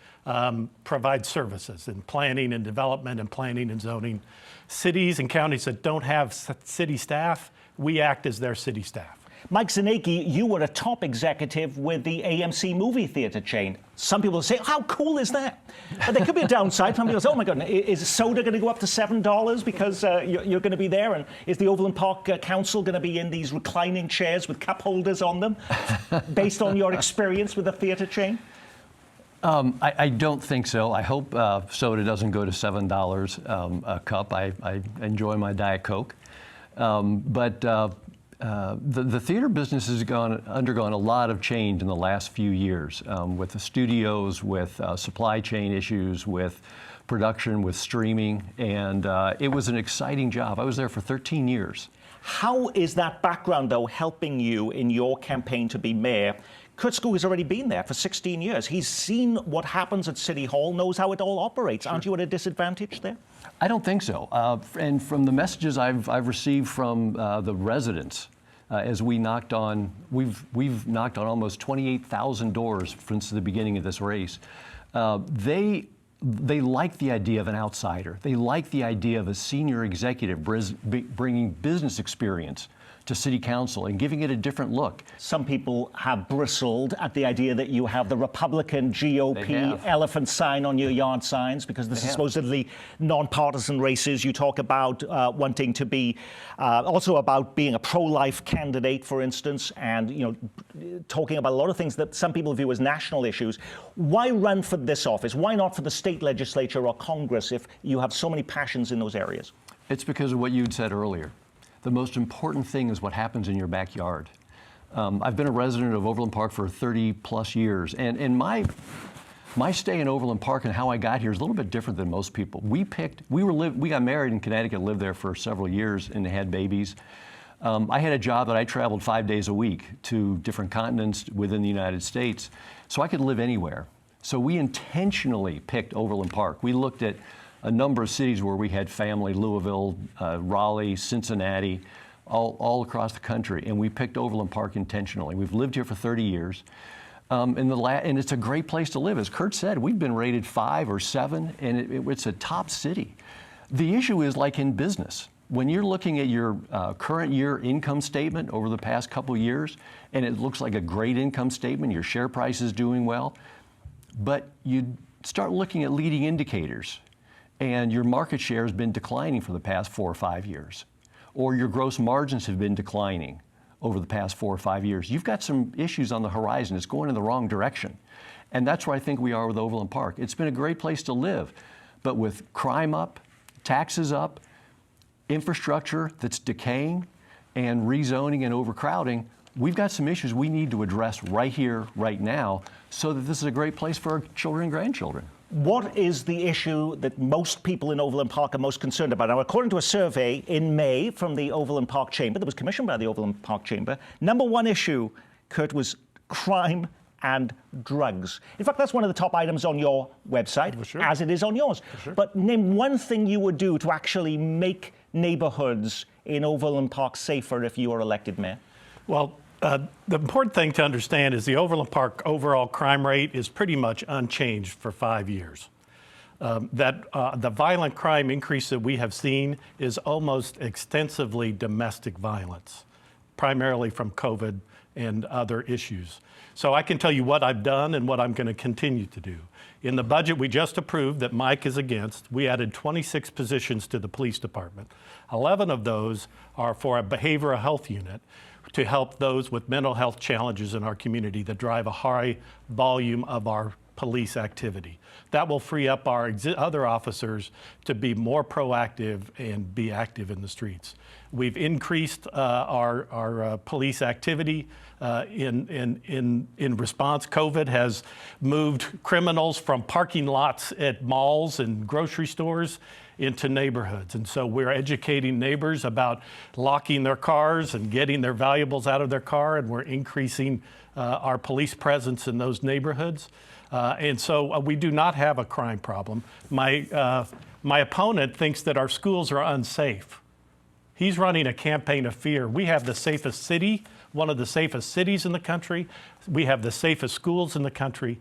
provide services in planning and development and planning and zoning. Cities and counties that don't have city staff, we act as their city staff. Mike Zanecki, you were a top executive with the AMC movie theater chain. Some people say, how cool is that? But there could be a downside. Some people say, oh my God, is soda going to go up to $7 because you're going to be there? And is the Overland Park Council going to be in these reclining chairs with cup holders on them based on your experience with the theater chain? I don't think so. I hope soda doesn't go to $7 a cup. I enjoy my Diet Coke. The theater business has undergone a lot of change in the last few years with the studios, with supply chain issues, with production, with streaming, and it was an exciting job. I was there for 13 years. How is that background, though, helping you in your campaign to be mayor? Kurt Skoog has already been there for 16 years. He's seen what happens at City Hall, knows how it all operates. Sure. Aren't you at a disadvantage there? I don't think so. And from the messages I've received from the residents, as we've knocked on almost 28,000 doors since the beginning of this race. They like the idea of an outsider. They like the idea of a senior executive bringing business experience to City Council and giving it a different look. Some people have bristled at the idea that you have the Republican GOP elephant sign on your yard signs because this is supposedly nonpartisan races. You talk about wanting to be also about being a pro-life candidate, for instance, and talking about a lot of things that some people view as national issues. Why run for this office? Why not for the state legislature or Congress if you have so many passions in those areas? It's because of what you'd said earlier. The most important thing is what happens in your backyard. I've been a resident of Overland Park for 30 plus years, and my stay in Overland Park and how I got here is a little bit different than most people. We got married in Connecticut, lived there for several years, and had babies. I had a job that I traveled 5 days a week to different continents within the United States, so I could live anywhere. So we intentionally picked Overland Park. We looked at a number of cities where we had family, Louisville, Raleigh, Cincinnati, all across the country, and we picked Overland Park intentionally. We've lived here for 30 years, and it's a great place to live. As Kurt said, we've been rated 5 or 7, and it's a top city. The issue is like in business. When you're looking at your current year income statement over the past couple of years, and it looks like a great income statement, your share price is doing well, but you start looking at leading indicators, and your market share has been declining for the past 4 or 5 years, or your gross margins have been declining over the past 4 or 5 years. You've got some issues on the horizon. It's going in the wrong direction. And that's where I think we are with Overland Park. It's been a great place to live, but with crime up, taxes up, infrastructure that's decaying, and rezoning and overcrowding, we've got some issues we need to address right here, right now, so that this is a great place for our children and grandchildren. What is the issue that most people in Overland Park are most concerned about? Now, according to a survey in May from the Overland Park Chamber, that was commissioned by the Overland Park Chamber, #1 issue, Kurt, was crime and drugs. In fact, that's one of the top items on your website, as it is on yours. But name one thing you would do to actually make neighborhoods in Overland Park safer if you were elected mayor. Well, The important thing to understand is the Overland Park overall crime rate is pretty much unchanged for 5 years. The violent crime increase that we have seen is almost extensively domestic violence, primarily from COVID and other issues. So I can tell you what I've done and what I'm going to continue to do. In the budget we just approved that Mike is against, we added 26 positions to the police department. 11 of those are for a behavioral health unit to help those with mental health challenges in our community that drive a high volume of our police activity. That will free up our other officers to be more proactive and be active in the streets. We've increased our police activity in response. COVID has moved criminals from parking lots at malls and grocery stores into neighborhoods. And so we're educating neighbors about locking their cars and getting their valuables out of their car, and we're increasing our police presence in those neighborhoods. And so we do not have a crime problem. My opponent thinks that our schools are unsafe. He's running a campaign of fear. We have the safest city, one of the safest cities in the country. We have the safest schools in the country.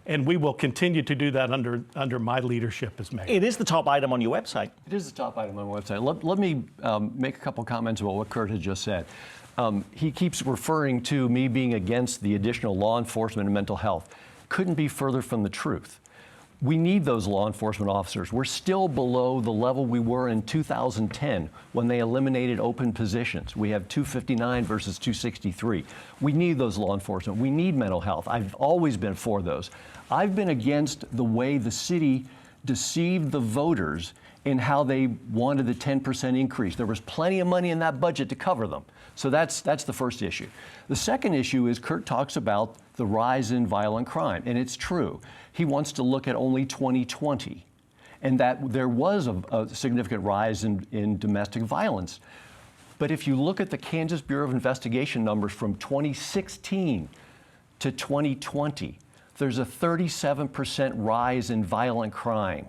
And we will continue to do that under my leadership as mayor. It is the top item on your website. It is the top item on the website. Let me make a couple comments about what Kurt had just said. He keeps referring to me being against the additional law enforcement and mental health. Couldn't be further from the truth. We need those law enforcement officers. We're still below the level we were in 2010 when they eliminated open positions. We have 259 versus 263. We need those law enforcement. We need mental health. I've always been for those. I've been against the way the city deceived the voters in how they wanted the 10% increase. There was plenty of money in that budget to cover them. So that's the first issue. The second issue is Kurt talks about the rise in violent crime, and it's true. He wants to look at only 2020, and that there was a significant rise in domestic violence. But if you look at the Kansas Bureau of Investigation numbers from 2016 to 2020, there's a 37% rise in violent crime,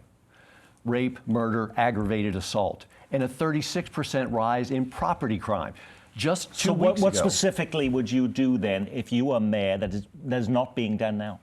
rape, murder, aggravated assault, and a 36% rise in property crime. Just 2 weeks ago. What specifically would you do then if you were mayor that is not being done now?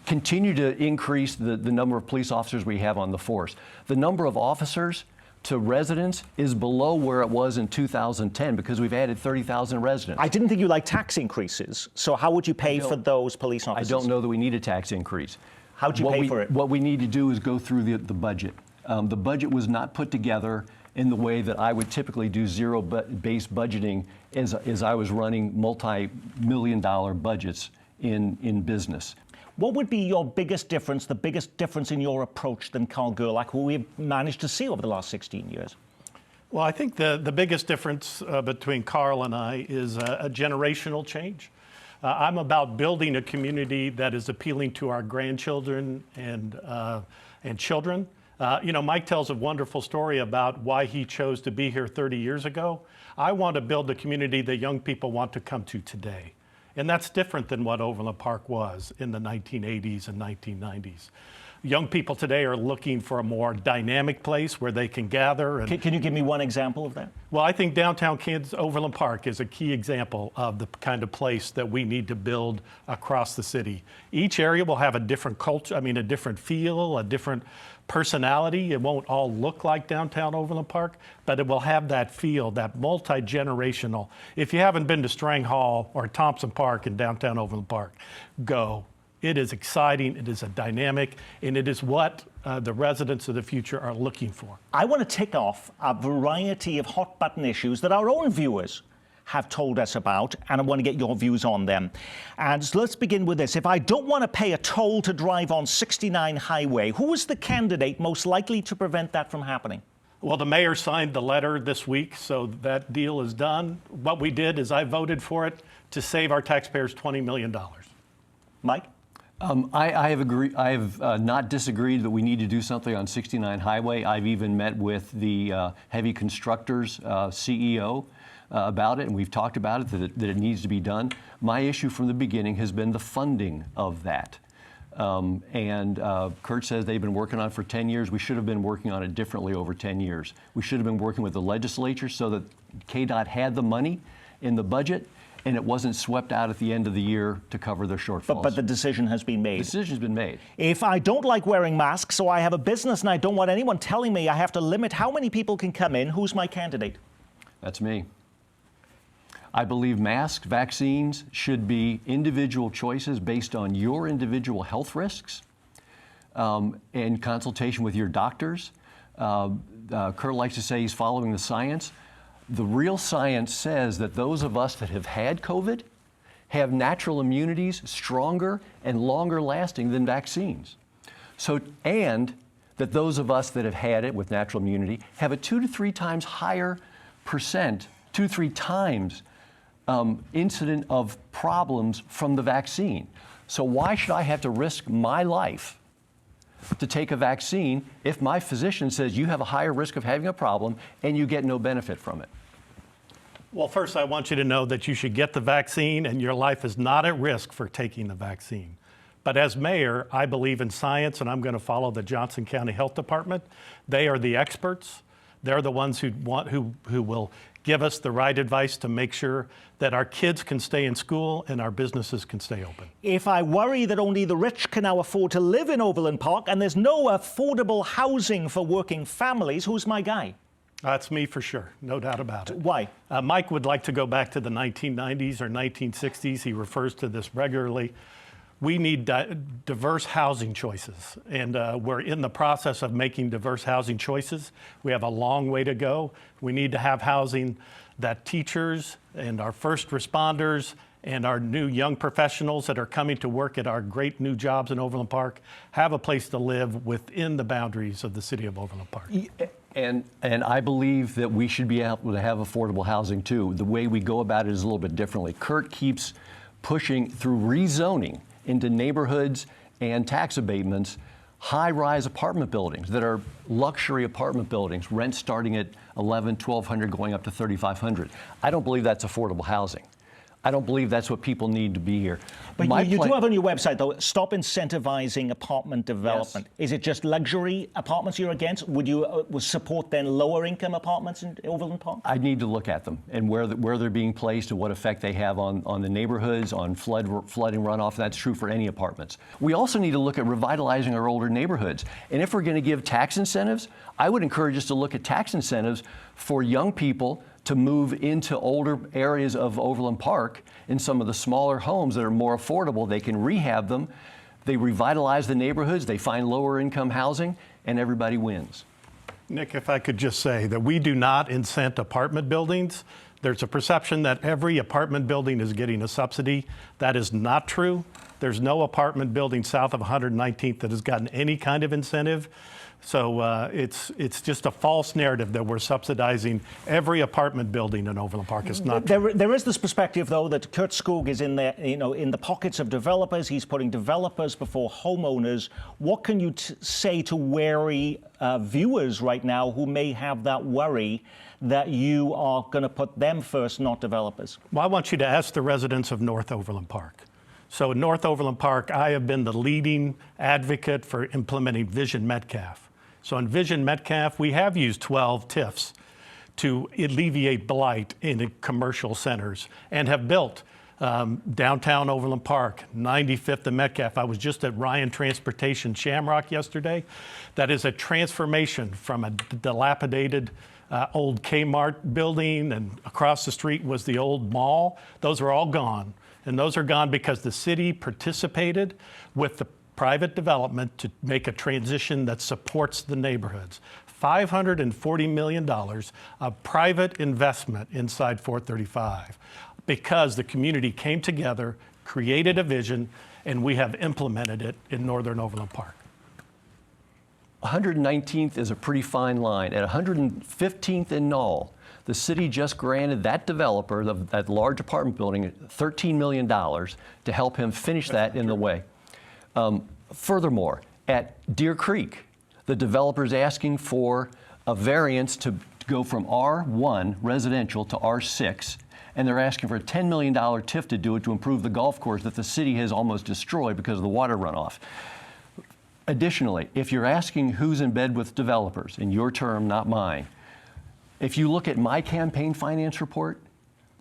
Continue to increase the number of police officers we have on the force. The number of officers to residents is below where it was in 2010 because we've added 30,000 residents. I didn't think you liked tax increases. So how would you pay for those police officers? I don't know that we need a tax increase. How would you pay for it? What we need to do is go through the budget. The budget was not put together in the way that I would typically do zero-based budgeting as I was running multi-million-dollar budgets in business. What would be your biggest difference, the biggest difference in your approach than Carl Gerlach, who we've managed to see over the last 16 years? Well, I think the biggest difference between Carl and I is a generational change. I'm about building a community that is appealing to our grandchildren and children. Mike tells a wonderful story about why he chose to be here 30 years ago. I want to build a community that young people want to come to today. And that's different than what Overland Park was in the 1980s and 1990s. Young people today are looking for a more dynamic place where they can gather. And can you give me one example of that? Well, I think downtown Kansas, Overland Park is a key example of the kind of place that we need to build across the city. Each area will have a different culture, a different feel, a different personality. It won't all look like downtown Overland Park, but it will have that feel, that multi-generational. If you haven't been to Strang Hall or Thompson Park in downtown Overland Park, go. It is exciting, it is a dynamic, and it is what the residents of the future are looking for. I want to tick off a variety of hot button issues that our own viewers have told us about, and I want to get your views on them. And so let's begin with this. If I don't want to pay a toll to drive on 69 Highway, who is the candidate most likely to prevent that from happening? Well, the mayor signed the letter this week, so that deal is done. What we did is I voted for it to save our taxpayers $20 million. Mike? I have not disagreed that we need to do something on 69 Highway. I've even met with the heavy constructors CEO about it, and we've talked about it, that it needs to be done. My issue from the beginning has been the funding of that. Kurt says they've been working on it for 10 years. We should have been working on it differently over 10 years. We should have been working with the legislature so that KDOT had the money in the budget, and it wasn't swept out at the end of the year to cover their shortfalls. But the decision has been made. The decision's been made. If I don't like wearing masks, so I have a business and I don't want anyone telling me I have to limit how many people can come in, who's my candidate? That's me. I believe masks, vaccines should be individual choices based on your individual health risks in consultation with your doctors. Kurt likes to say he's following the science. The real science says that those of us that have had COVID have natural immunities stronger and longer lasting than vaccines. So, and that those of us that have had it with natural immunity have a 2 to 3 times higher percent, 2 to 3 times incident of problems from the vaccine. So why should I have to risk my life to take a vaccine if my physician says you have a higher risk of having a problem and you get no benefit from it? Well, first, I want you to know that you should get the vaccine and your life is not at risk for taking the vaccine. But as mayor, I believe in science and I'm going to follow the Johnson County Health Department. They are the experts. They're the ones who will give us the right advice to make sure that our kids can stay in school and our businesses can stay open. If I worry that only the rich can now afford to live in Overland Park and there's no affordable housing for working families, who's my guy? That's me for sure, no doubt about it. Why? Mike would like to go back to the 1990s or 1960s. He refers to this regularly. We need diverse housing choices, and we're in the process of making diverse housing choices. We have a long way to go. We need to have housing that teachers and our first responders and our new young professionals that are coming to work at our great new jobs in Overland Park have a place to live within the boundaries of the city of Overland Park. And I believe that we should be able to have affordable housing too. The way we go about it is a little bit differently. Kurt keeps pushing through rezoning into neighborhoods and tax abatements, high-rise apartment buildings that are luxury apartment buildings, rent starting at $1,100, $1,200, going up to $3,500. I don't believe that's affordable housing. I don't believe that's what people need to be here. But you do have on your website, though, stop incentivizing apartment development. Yes. Is it just luxury apartments you're against? Would you support then lower income apartments in Overland Park? I need to look at them and where they're being placed and what effect they have on the neighborhoods, on flooding runoff. That's true for any apartments. We also need to look at revitalizing our older neighborhoods. And if we're going to give tax incentives, I would encourage us to look at tax incentives for young people to move into older areas of Overland Park in some of the smaller homes that are more affordable. They can rehab them, they revitalize the neighborhoods, they find lower income housing, and everybody wins. Nick, if I could just say that we do not incent apartment buildings. There's a perception that every apartment building is getting a subsidy. That is not true. There's no apartment building south of 119th that has gotten any kind of incentive. So it's just a false narrative that we're subsidizing every apartment building in Overland Park. It's not true. There is this perspective, though, that Kurt Skog is in there, in the pockets of developers. He's putting developers before homeowners. What can you say to wary viewers right now who may have that worry that you are going to put them first, not developers? Well, I want you to ask the residents of North Overland Park. So in North Overland Park, I have been the leading advocate for implementing Vision Metcalf. So in Vision Metcalf, we have used 12 TIFs to alleviate blight in commercial centers and have built downtown Overland Park, 95th and Metcalf. I was just at Ryan Transportation Shamrock yesterday. That is a transformation from a dilapidated old Kmart building, and across the street was the old mall. Those are all gone. And those are gone because the city participated with the private development to make a transition that supports the neighborhoods. $540 million of private investment inside 435 because the community came together, created a vision, and we have implemented it in Northern Overland Park. 119th is a pretty fine line. At 115th and Knoll, the city just granted that developer, that large apartment building, $13 million to help him finish that in the way. Furthermore, at Deer Creek, the developer's asking for a variance to go from R1 residential to R6, and they're asking for a $10 million TIF to do it to improve the golf course that the city has almost destroyed because of the water runoff. Additionally, if you're asking who's in bed with developers, in your term, not mine, if you look at my campaign finance report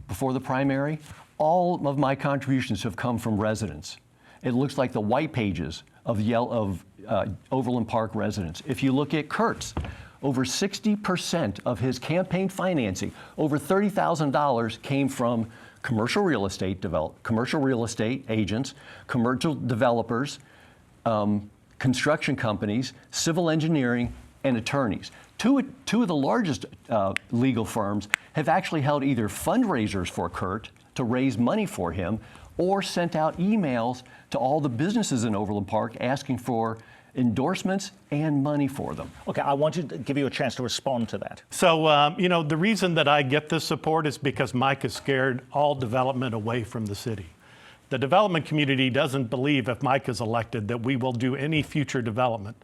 before the primary, all of my contributions have come from residents. It looks like the white pages of Overland Park residents. If you look at Kurt's, over 60% of his campaign financing, over $30,000, came from commercial real estate agents, commercial developers, construction companies, civil engineering, and attorneys. Two of the largest legal firms have actually held either fundraisers for Kurt to raise money for him, or sent out emails to all the businesses in Overland Park asking for endorsements and money for them. Okay, I want to give you a chance to respond to that. So, you know, the reason that I get this support is because Mike has scared all development away from the city. The development community doesn't believe if Mike is elected that we will do any future development.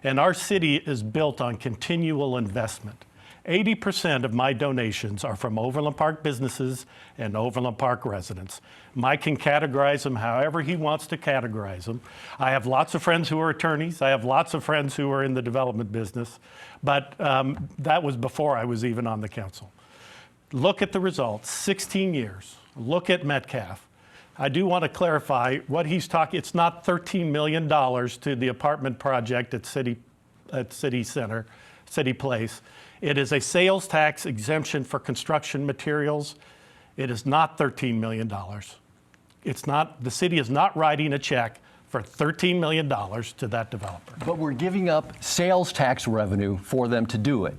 And our city is built on continual investment. 80% of my donations are from Overland Park businesses and Overland Park residents. Mike can categorize them however he wants to categorize them. I have lots of friends who are attorneys. I have lots of friends who are in the development business. But that was before I was even on the council. Look at the results, 16 years. Look at Metcalf. I do want to clarify what he's talking. It's not $13 million to the apartment project at City Center, City Place. It is a sales tax exemption for construction materials. It is not $13 million. It's not, the city is not writing a check for $13 million to that developer. But we're giving up sales tax revenue for them to do it.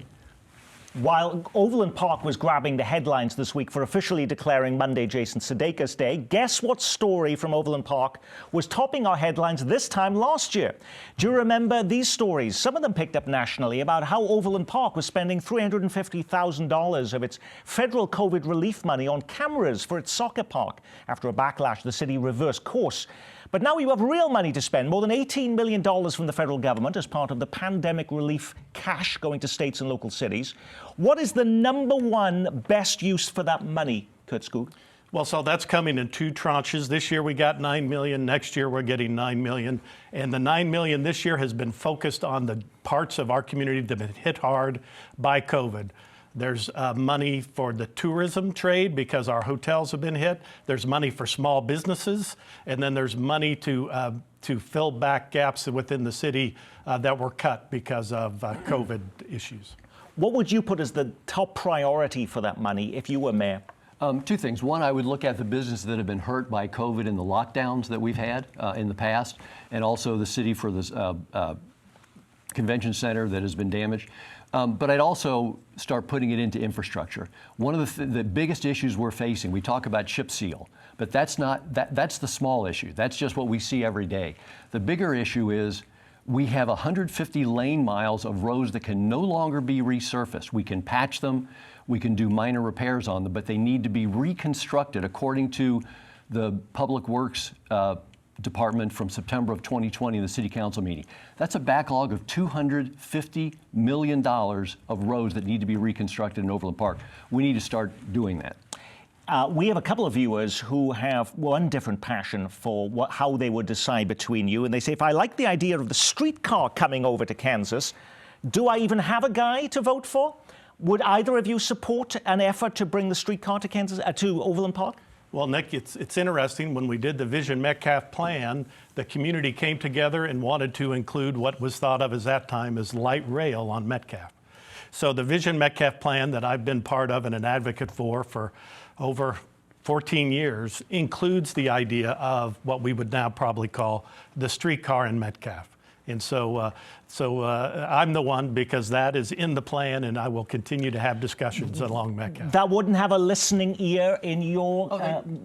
While Overland Park was grabbing the headlines this week for officially declaring Monday Jason Sudeikis Day, guess what story from Overland Park was topping our headlines this time last year? Do you remember these stories? Some of them picked up nationally about how Overland Park was spending $350,000 of its federal COVID relief money on cameras for its soccer park. After a backlash, the city reversed course. But now you have real money to spend, more than $18 million from the federal government as part of the pandemic relief cash going to states and local cities. What is the number one best use for that money, Kurt Skoog? Well, so that's coming in two tranches. This year we got $9 million. Next year we're getting $9 million. And the $9 million this year has been focused on the parts of our community that have been hit hard by COVID. There's money for the tourism trade because our hotels have been hit. There's money for small businesses. And then there's money to fill back gaps within the city that were cut because of COVID issues. What would you put as the top priority for that money if you were mayor? Two things. One, I would look at the businesses that have been hurt by COVID and the lockdowns that we've had in the past, and also the city for this convention center that has been damaged. But I'd also start putting it into infrastructure. One of the biggest issues we're facing, we talk about chip seal, but that's the small issue. That's just what we see every day. The bigger issue is we have 150 lane miles of roads that can no longer be resurfaced. We can patch them, we can do minor repairs on them, but they need to be reconstructed according to the Public Works Department from September of 2020 in the City Council meeting. That's a backlog of $250 million of roads that need to be reconstructed in Overland Park. We need to start doing that. We have a couple of viewers who have one different passion for how they would decide between you. And they say, if I like the idea of the streetcar coming over to Kansas, do I even have a guy to vote for? Would either of you support an effort to bring the streetcar to Kansas, to Overland Park? Well, Nick, it's interesting. When we did the Vision Metcalf plan, the community came together and wanted to include what was thought of as that time as light rail on Metcalf. So the Vision Metcalf plan that I've been part of and an advocate for over 14 years includes the idea of what we would now probably call the streetcar in Metcalf. And so I'm the one because that is in the plan, and I will continue to have discussions along Metcalf. That wouldn't have a listening ear in your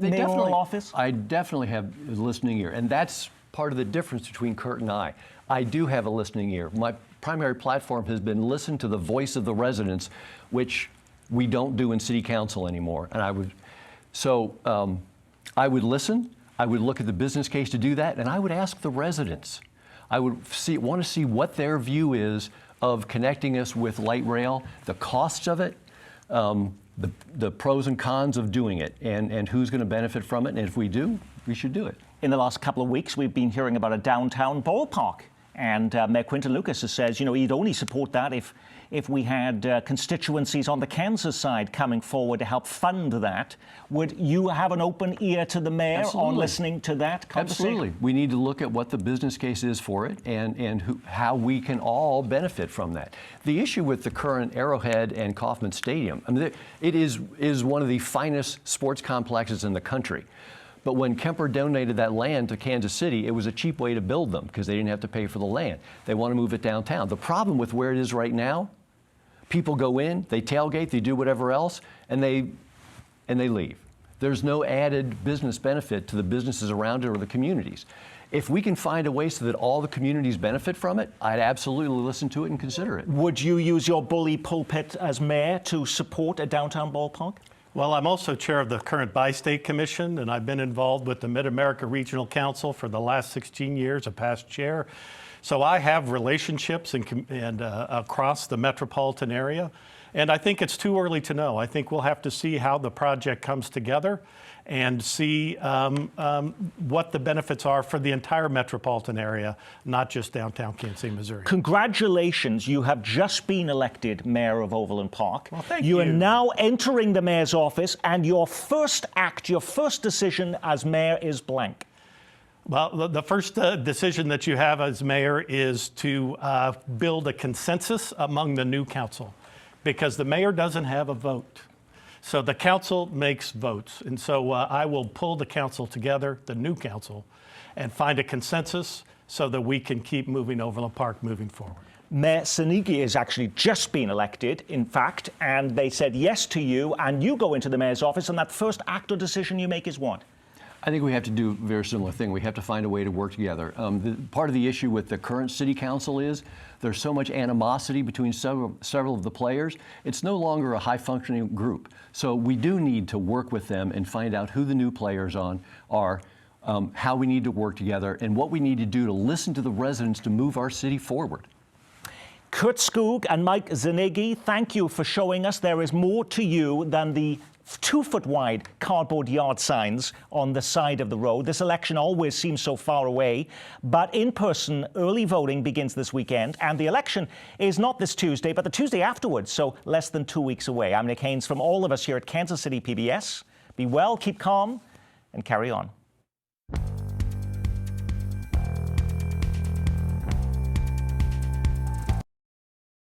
mayoral office? I definitely have a listening ear, and that's part of the difference between Kurt and I. I do have a listening ear. My primary platform has been listen to the voice of the residents, which we don't do in City Council anymore. And I would listen, I would look at the business case to do that, and I would ask the residents. I would want to see what their view is of connecting us with light rail, the costs of it, the pros and cons of doing it, and who's going to benefit from it. And if we do, we should do it. In the last couple of weeks, we've been hearing about a downtown ballpark. And Mayor Quinton Lucas says, you know, he'd only support that if we had constituencies on the Kansas side coming forward to help fund that. Would you have an open ear to the mayor on listening to that conversation? Absolutely. We need to look at what the business case is for it and how we can all benefit from that. The issue with the current Arrowhead and Kauffman Stadium, I mean, it is one of the finest sports complexes in the country. But when Kemper donated that land to Kansas City, it was a cheap way to build them because they didn't have to pay for the land. They want to move it downtown. The problem with where it is right now, people go in, they tailgate, they do whatever else, and they leave. There's no added business benefit to the businesses around it or the communities. If we can find a way so that all the communities benefit from it, I'd absolutely listen to it and consider it. Would you use your bully pulpit as mayor to support a downtown ballpark? Well, I'm also chair of the current Bi-State Commission, and I've been involved with the Mid-America Regional Council for the last 16 years, a past chair. So I have relationships and across the metropolitan area, and I think it's too early to know. I think we'll have to see how the project comes together and see what the benefits are for the entire metropolitan area, not just downtown Kansas City, Missouri. Congratulations, you have just been elected mayor of Overland Park. Well, thank you. You are now entering the mayor's office, and your first act, your first decision as mayor is blank. Well, the first decision that you have as mayor is to build a consensus among the new council, because the mayor doesn't have a vote. So the council makes votes. And so I will pull the council together, the new council, and find a consensus so that we can keep moving Overland Park moving forward. Mayor Senigi has actually just been elected, in fact, and they said yes to you, and you go into the mayor's office, and that first act or decision you make is what? I think we have to do a very similar thing. We have to find a way to work together. Part of the issue with the current city council is there's so much animosity between several of the players. It's no longer a high-functioning group. So we do need to work with them and find out who the new players are, how we need to work together, and what we need to do to listen to the residents to move our city forward. Kurt Skoog and Mike Senigi, thank you for showing us there is more to you than the 2-foot-wide cardboard yard signs on the side of the road. This election always seems so far away, but in person, early voting begins this weekend, and the election is not this Tuesday, but the Tuesday afterwards, so less than 2 weeks away. I'm Nick Haynes from all of us here at Kansas City PBS. Be well, keep calm, and carry on.